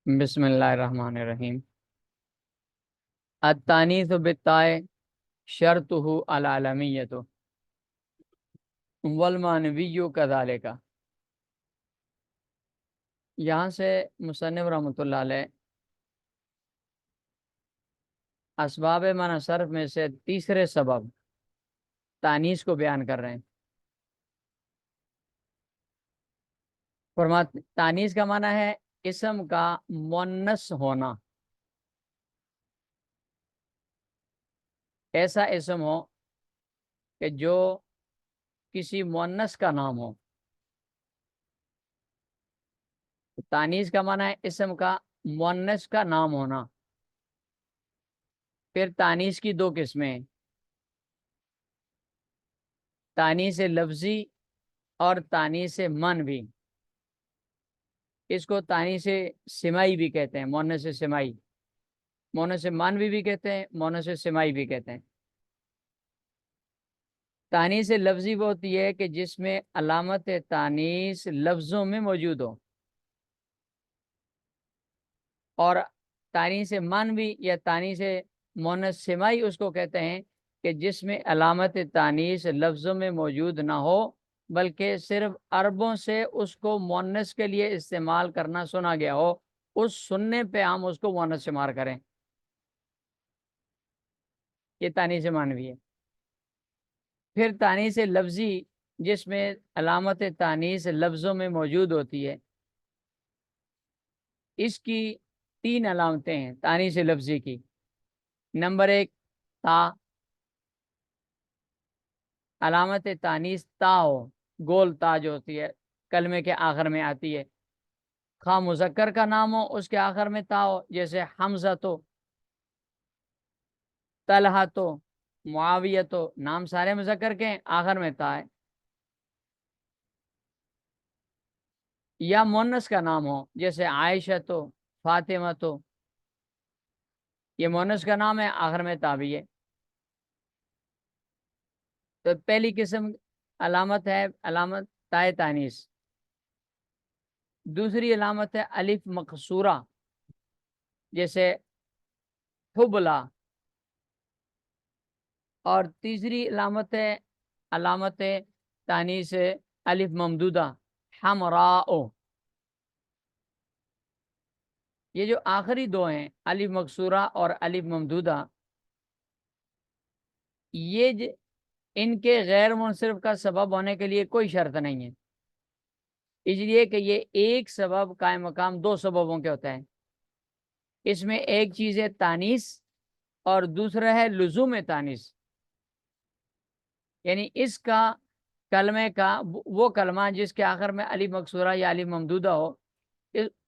بسم اللہ الرحمن الرحیم۔ التانیث بالتاء شرطہ العالمیۃ والمعنوی کذالک۔ یہاں سے مصنف رحمۃ اللہ علیہ اسباب منع صرف میں سے تیسرے سبب تانیث کو بیان کر رہے ہیں۔ تانیث کا معنی ہے اسم کا مؤنث ہونا، ایسا اسم ہو کہ جو کسی مؤنث کا نام ہو۔ تانیث کا معنی ہے اسم کا مؤنث کا نام ہونا۔ پھر تانیث کی دو قسمیں، تانیث لفظی اور تانیث معنوی۔ اس کو تانیث سمائی بھی کہتے ہیں، مؤنث سمائی، مؤنث معنوی بھی کہتے ہیں، مؤنث سمائی بھی کہتے ہیں۔ تانیث لفظی وہ ہوتی ہے کہ جس میں علامت تانیث لفظوں میں موجود ہو، اور تانیث معنوی یا تانیث مؤنث سمائی اس کو کہتے ہیں کہ جس میں علامت تانیث لفظوں میں موجود نہ ہو بلکہ صرف عربوں سے اس کو مؤنث کے لیے استعمال کرنا سنا گیا ہو، اس سننے پہ ہم اس کو مؤنث شمار کریں، یہ تانیث معنوی ہے۔ پھر تانیث لفظی جس میں علامت تانیث لفظوں میں موجود ہوتی ہے، اس کی تین علامتیں ہیں تانیث لفظی کی۔ نمبر ایک، تا، علامت تانیث تا ہو، گول تا جو ہوتی ہے کلمے کے آخر میں آتی ہے، خواہ مذکر کا نام ہو اس کے آخر میں تا ہو، جیسے حمزہ تو، طلحہ تو، معاویہ تو، نام سارے مذکر کے ہیں، آخر میں تا ہے۔ یا مؤنث کا نام ہو جیسے عائشہ تو، فاطمہ تو، یہ مؤنث کا نام ہے، آخر میں تا بھی ہے۔ تو پہلی قسم علامت ہے علامت تائے تانیث۔ دوسری علامت ہے الف مقصورہ، جیسے حبلا۔ اور تیسری علامت ہے علامت تانیث الف ممدودہ، حمراء۔ یہ جو آخری دو ہیں الف مقصورہ اور الف ممدودہ، یہ ان کے غیر منصرف کا سبب ہونے کے لیے کوئی شرط نہیں ہے، اس لیے کہ یہ ایک سبب قائم مقام دو سببوں کے ہوتا ہے۔ اس میں ایک چیز ہے تانیث اور دوسرا ہے لزوم تانیث، یعنی اس کا کلمے کا وہ کلمہ جس کے آخر میں الف مقصورہ یا الف ممدودہ ہو،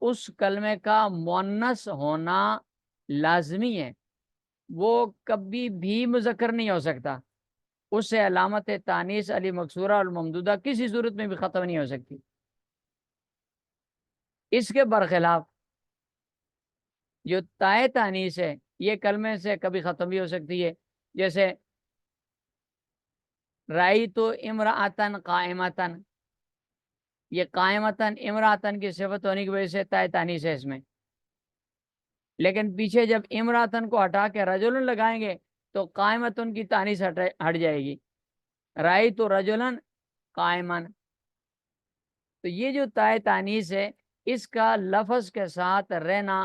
اس کلمے کا مؤنث ہونا لازمی ہے، وہ کبھی بھی مذکر نہیں ہو سکتا، اس سے علامت تانیث الف مقصورہ اور ممدودہ کسی صورت میں بھی ختم نہیں ہو سکتی۔ اس کے برخلاف جو تائے تانیث ہے یہ کلمے سے کبھی ختم بھی ہو سکتی ہے، جیسے رأیت امرأۃ قائمۃ، یہ قائمۃ امرأۃ کی صفت ہونے کی وجہ سے تائے تانیث ہے اس میں، لیکن پیچھے جب امرأۃ کو ہٹا کے رجل لگائیں گے تو قائمۃ کی تانیث ہٹ جائے گی، رأیت رجلا قائما۔ تو یہ جو تائے تانیث ہے اس کا لفظ کے ساتھ رہنا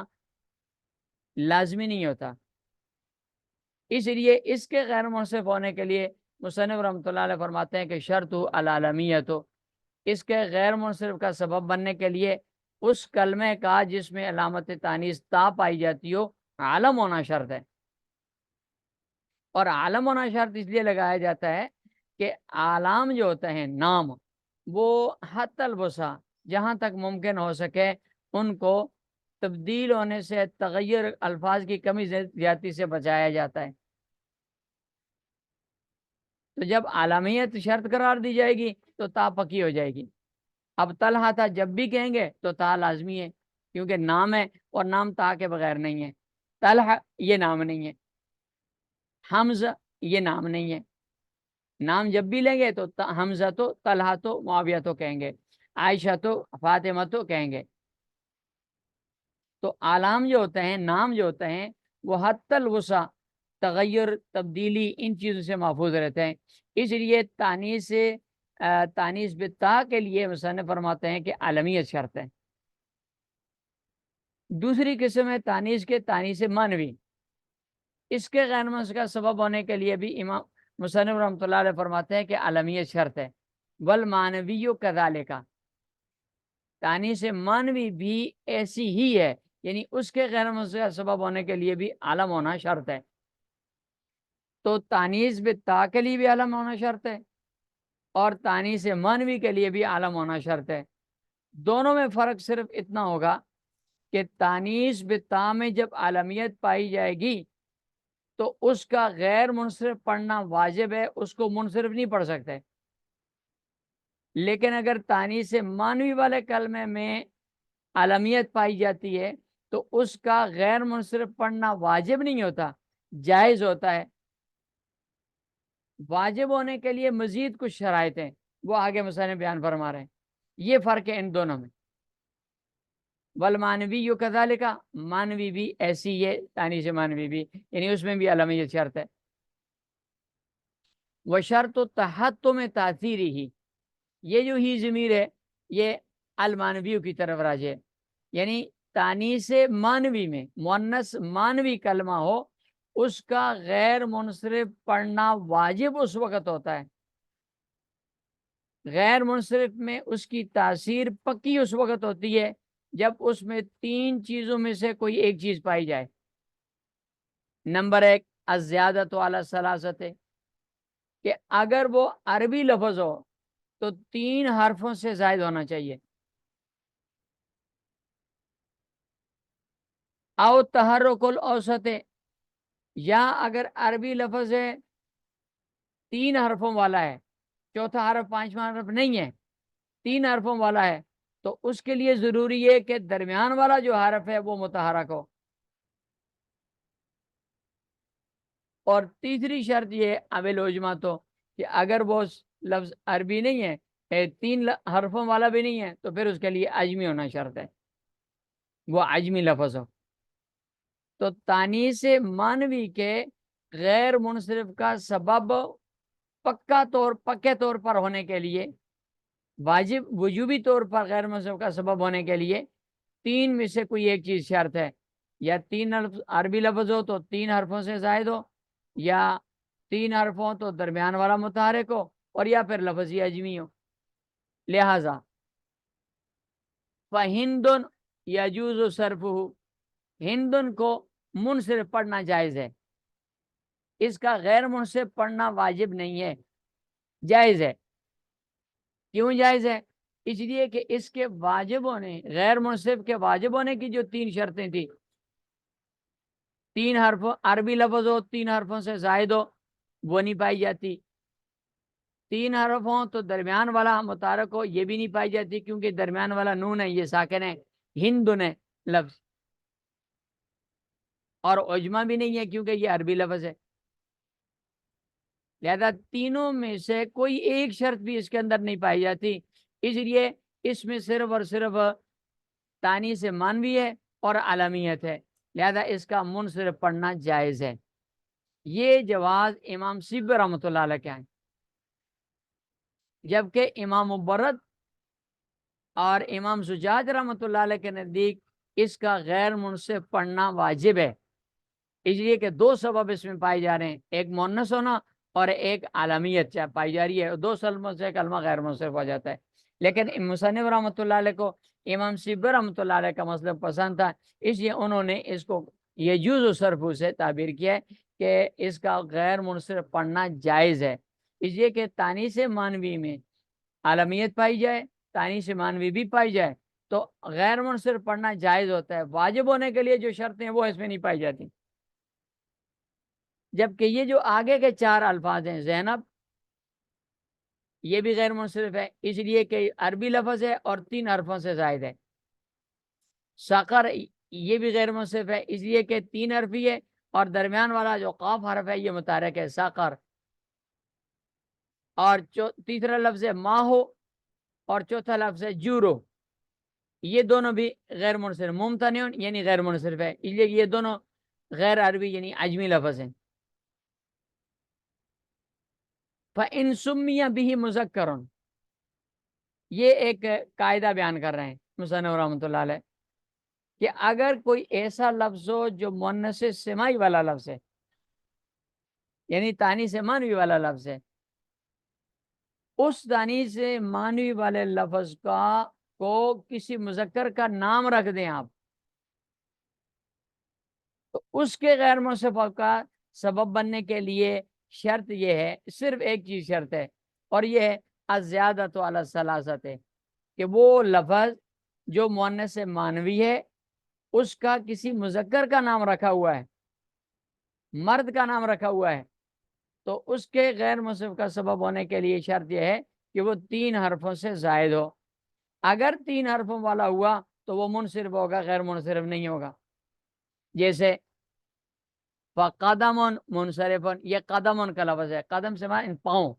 لازمی نہیں ہوتا، اس لیے اس کے غیر منصف ہونے کے لیے مصنف رحمۃ اللہ علیہ فرماتے ہیں کہ شرط العالمیت، اس کے غیر منصرف کا سبب بننے کے لیے اس کلمے کا جس میں علامت تانیث تا پائی جاتی ہو عالم ہونا شرط ہے۔ اور عالم ہونا شرط اس لیے لگایا جاتا ہے کہ عالم جو ہوتے ہیں نام، وہ حتی الوسع جہاں تک ممکن ہو سکے ان کو تبدیل ہونے سے، تغیر الفاظ کی کمی زیادتی سے بچایا جاتا ہے۔ تو جب عالمیت شرط قرار دی جائے گی تو تا پکی ہو جائے گی۔ اب طلحہ تھا جب بھی کہیں گے تو تا لازمی ہے، کیونکہ نام ہے اور نام تا کے بغیر نہیں ہے۔ طلحہ یہ نام نہیں ہے، حمزہ یہ نام نہیں ہے، نام جب بھی لیں گے تو حمزہ تو، طلحہ تو، معاویہ تو کہیں گے، عائشہ تو، فاطمہ تو کہیں گے۔ تو علام جو ہوتے ہیں، نام جو ہوتے ہیں، وہ حت الوسع، تغیر، تبدیلی، ان چیزوں سے محفوظ رہتے ہیں. اس لیے تانیث بالتا کے لیے مصنف فرماتے ہیں کہ عالمیت شرط ہے. دوسری قسم ہے تانیث کے تانیث معنوی. اس کے غیر منصرف کا سبب ہونے کے لیے بھی امام مصنف رحمۃ اللہ علیہ فرماتے ہیں کہ عالمیت شرط ہے. والمعنوی کذالک، تانیث معنوی بھی ایسی ہی ہے، یعنی اس کے غیر منصرف کا سبب ہونے کے لیے بھی عالم ہونا شرط ہے. تو تانیث بالتا کے لیے بھی عالم ہونا شرط ہے اور تانیث معنوی کے لیے بھی عالم ہونا شرط ہے. دونوں میں فرق صرف اتنا ہوگا کہ تانیث بالتا میں جب عالمیت پائی جائے گی تو اس کا غیر منصرف پڑھنا واجب ہے، اس کو منصرف نہیں پڑھ سکتے. لیکن اگر تانیث معنوی والے کلمے میں عالمیت پائی جاتی ہے تو اس کا غیر منصرف پڑھنا واجب نہیں ہوتا، جائز ہوتا ہے. واجب ہونے کے لیے مزید کچھ شرائط ہیں، وہ آگے مصنف بیان فرما رہے ہیں. یہ فرق ہے ان دونوں میں. والمعنوی کذالک، معنوی بھی ایسی ہے، تانیث معنوی بھی، یعنی اس میں بھی عالمیت شرط ہے. وشرط تحتم تاثیری ہی، یہ جو ہی ضمیر ہے یہ المعنوی کی طرف راجع ہے. یعنی تانیث معنوی میں مؤنث معنوی کلمہ ہو، اس کا غیر منصرف پڑھنا واجب اس وقت ہوتا ہے. غیر منصرف میں اس کی تاثیر پکی اس وقت ہوتی ہے جب اس میں تین چیزوں میں سے کوئی ایک چیز پائی جائے. نمبر ایک، الزیادۃ علی الثلاثۃ، کہ اگر وہ عربی لفظ ہو تو تین حرفوں سے زائد ہونا چاہیے. او تحرک الاوسط، یا اگر عربی لفظ ہے تین حرفوں والا ہے، چوتھا حرف پانچواں حرف نہیں ہے، تین حرفوں والا ہے، تو اس کے لیے ضروری ہے کہ درمیان والا جو حرف ہے وہ متحرک ہو. اور تیسری شرط یہ اول عجمہ، تو کہ اگر وہ لفظ عربی نہیں ہے، تین حرفوں والا بھی نہیں ہے، تو پھر اس کے لیے عجمی ہونا شرط ہے، وہ عجمی لفظ ہو. تو تانیث معنوی کے غیر منصرف کا سبب پکے طور پر ہونے کے لیے، واجب وجوبی طور پر غیر منصرف کا سبب ہونے کے لیے تین میں سے کوئی ایک چیز شرط ہے. یا تین عربی لفظ ہو تو تین حرفوں سے زائد ہو، یا تین حرف ہو تو درمیان والا متحرک ہو، اور یا پھر لفظی عجمی ہو. لہذا فہندن یجوز صرفہ، ہندن کو منصرف پڑھنا جائز ہے، اس کا غیر منصرف پڑھنا واجب نہیں ہے، جائز ہے. کیوں جائز ہے؟ اس لیے کہ اس کے واجب ہونے، غیر منصرف کے واجب ہونے کی جو تین شرطیں تھیں، تین حرف عربی لفظ ہو، تین حرفوں سے زائد ہو، وہ نہیں پائی جاتی. تین حرف ہوں تو درمیان والا متحرک ہو، یہ بھی نہیں پائی جاتی کیونکہ درمیان والا نون ہے، یہ ساکن ہے، ہندن ہے لفظ. اور عجمہ بھی نہیں ہے کیونکہ یہ عربی لفظ ہے. لہذا تینوں میں سے کوئی ایک شرط بھی اس کے اندر نہیں پائی جاتی. اس لیے اس میں صرف اور صرف تانیث معنوی ہے اور عالمیت ہے، لہذا اس کا منصرف پڑھنا جائز ہے. یہ جواز امام سیبوی رحمۃ اللہ علیہ کے ہیں. جبکہ امام مبرد اور امام زجاج رحمۃ اللہ علیہ کے نزدیک اس کا غیر منصرف پڑھنا واجب ہے. اس لیے کہ دو سبب اس میں پائے جا رہے ہیں، ایک مؤنث ہونا اور ایک عالمیت پائی جا رہی ہے. دو کلموں سے کلمہ غیر منصرف ہو جاتا ہے. لیکن مصنف رحمۃ اللہ علیہ کو امام سیبوی رحمۃ اللہ علیہ کا مطلب پسند تھا، اس لیے انہوں نے اس کو یجوز صرف سے تعبیر کیا ہے کہ اس کا غیر منصرف پڑھنا جائز ہے. اس لیے کہ تانیث معنوی میں عالمیت پائی جائے، تانیث معنوی بھی پائی جائے تو غیر منصرف پڑھنا جائز ہوتا ہے. واجب ہونے کے لیے جو شرطیں ہیں وہ اس میں نہیں پائی جاتی. جبکہ یہ جو آگے کے چار الفاظ ہیں، زینب، یہ بھی غیر منصرف ہے، اس لیے کہ عربی لفظ ہے اور تین حرفوں سے زائد ہے. سقر، یہ بھی غیر منصرف ہے، اس لیے کہ تین حرفی ہے اور درمیان والا جو قاف حرف ہے یہ متحرک ہے، سقر. اور تیسرا لفظ ہے ماہو اور چوتھا لفظ ہے جورو، یہ دونوں بھی غیر منصرف، ممتنع یعنی غیر منصرف ہے، اس لیے یہ دونوں غیر عربی یعنی عجمی لفظ ہیں۔ فَإِن سُمِّيَ بِهِ مُذَكَّرٌ، یہ ایک قاعدہ بیان کر رہے ہیں مصنف رحمۃ اللہ علیہ کہ اگر کوئی ایسا لفظ ہو جو مؤنث سمائی والا لفظ ہے، یعنی تانیث مانوی والا لفظ ہے، اس تانیث مانوی والے لفظ کو کسی مذکر کا نام رکھ دیں آپ، تو اس کے غیر منصف کا سبب بننے کے لیے شرط یہ ہے، صرف ایک چیز شرط ہے، اور یہ ہے الزیادۃ علی الثلاثۃ، کہ وہ لفظ جو مؤنث مانوی ہے اس کا کسی مذکر کا نام رکھا ہوا ہے، مرد کا نام رکھا ہوا ہے، تو اس کے غیر منصف کا سبب ہونے کے لیے شرط یہ ہے کہ وہ 3 حرفوں سے زائد ہو۔ اگر 3 حرفوں والا ہوا تو وہ منصرف ہوگا، غیر منصرف نہیں ہوگا۔ جیسے فقدم منصرف، یہ قدم کا لفظ ہے، قدم سے معنی پاؤں،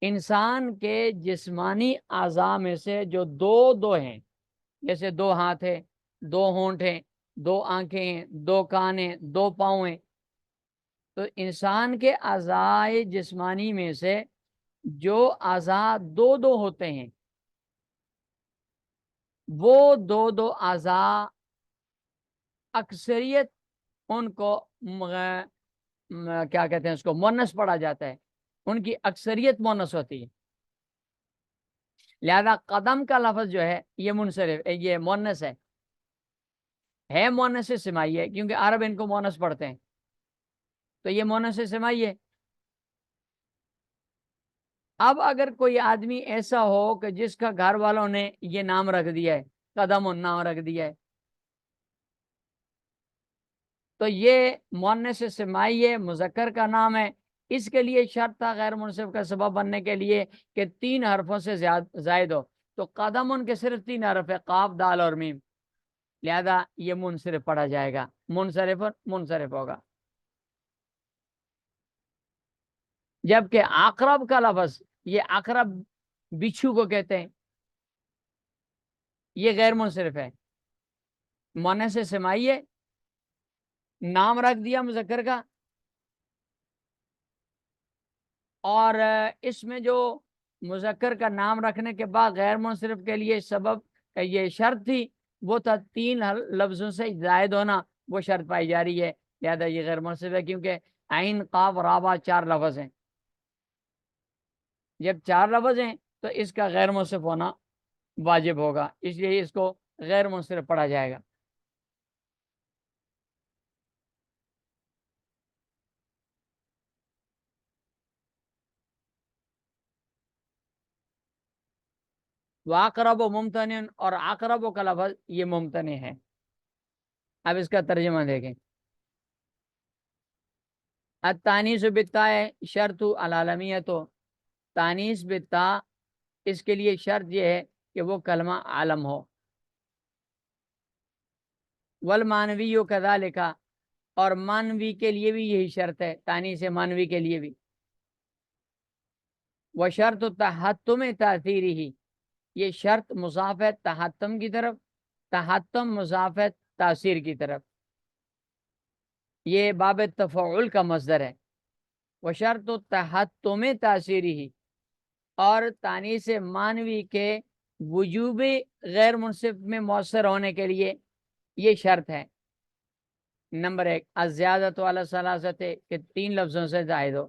انسان کے جسمانی اعضاء میں سے جو دو ہیں، جیسے 2 ہاتھ ہیں، 2 ہونٹ ہیں، 2 آنکھیں ہیں، 2 کان ہیں، 2 پاؤں ہیں، تو انسان کے اعضاء جسمانی میں سے جو اعضاء 2 ہوتے ہیں، وہ 2 اعضاء اکثریت ان کو کیا کہتے ہیں اس کو مؤنث پڑھا جاتا ہے، ان کی اکثریت مؤنث ہوتی ہے، لہذا قدم کا لفظ جو ہے یہ منصرف، یہ مؤنث ہے مؤنث سمائی ہے، کیونکہ عرب ان کو مؤنث پڑھتے ہیں، تو یہ مؤنث سمائی ہے۔ اب اگر کوئی آدمی ایسا ہو کہ جس کا گھر والوں نے یہ نام رکھ دیا ہے، قدم نام رکھ دیا ہے، تو یہ مؤنث سمائی ہے، مذکر کا نام ہے، اس کے لیے شرط تھا غیر منصف کا سبب بننے کے لیے کہ 3 حرفوں سے زائد ہو، تو قدم ان کے صرف 3 حرف ہے، قاف دال اور میم، لہذا یہ منصرف پڑھا جائے گا، منصرف ہوگا۔ جبکہ عقرب کا لفظ، یہ عقرب بچھو کو کہتے ہیں، یہ غیر منصرف ہے، مؤنث سمائی ہے، نام رکھ دیا مذکر کا، اور اس میں جو مذکر کا نام رکھنے کے بعد غیر منصرف کے لیے سبب یہ شرط تھی، وہ تھا 3 لفظوں سے زائد ہونا، وہ شرط پائی جا رہی ہے، لہذا یہ غیر منصرف ہے، کیونکہ عین قاف رابع 4 لفظ ہیں، جب 4 لفظ ہیں تو اس کا غیر منصرف ہونا واجب ہوگا، اس لیے اس کو غیر منصرف پڑھا جائے گا۔ واقرب و ممتنع، اور عقرب کا لفظ یہ ممتنع ہے۔ اب اس کا ترجمہ دیکھیں، التانیث بالتاء شرط العالمیت، تانیث بالتاء اس کے لیے شرط یہ ہے کہ وہ کلمہ عالم ہو، والمانوی کذالک، اور مانوی کے لیے بھی یہی شرط ہے، تانیث مانوی کے لیے بھی، وشرط تحتم تاثیری ہی، یہ شرط مضاف ہے تحتم کی طرف، تحتم مضاف ہے تاثیر کی طرف، یہ باب تفعل کا مصدر ہے، وشرط تحتم تاثیری ہی، اور تانیث مانوی کے وجوب غیر منصف میں مؤثر ہونے کے لیے یہ شرط ہے، نمبر 1 الزیادۃ علی الثلاثۃ، کہ 3 لفظوں سے زائد ہو،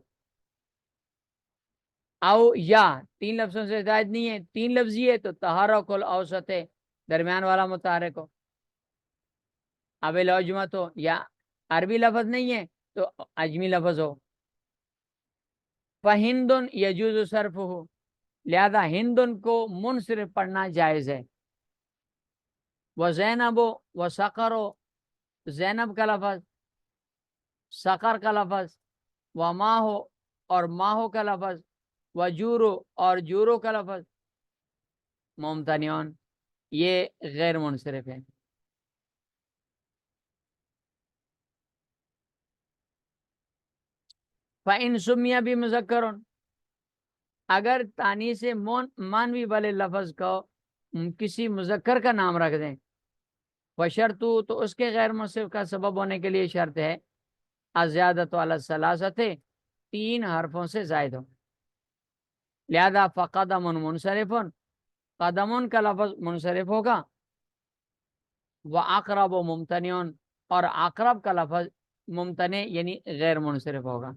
او یا 3 لفظوں سے زائد نہیں ہے، 3 لفظی ہے تو تحرک الاوسط، درمیان والا متحرک ہو، اب العجمت ہو، یا عربی لفظ نہیں ہے تو عجمی لفظ ہو، فہند یجوز صرف ہو، لہذا ہندن کو منصرف پڑھنا جائز ہے، وہ زینب و سقر، زینب کا لفظ، سقر کا لفظ، و ماہو، اور ماہو کا لفظ، و جورو، اور جورو کا لفظ، ممتنعون، یہ غیر منصرف ہے۔ فَإِن سُمِّيَ بِمُذَكَّرٌ، اگر تانیث مانوی والے لفظ کو کسی مذکر کا نام رکھ دیں، وشرطو تو اس کے غیر منصرف کا سبب ہونے کے لیے شرط ہے ازیادت علی الثلاثۃ، 3 حرفوں سے زائد ہو، لہذا فقدم منصرف، قدم کا لفظ منصرف ہوگا، وَأَقْرَبُ ممتنع، اور اقرب کا لفظ ممتنع یعنی غیر منصرف ہوگا۔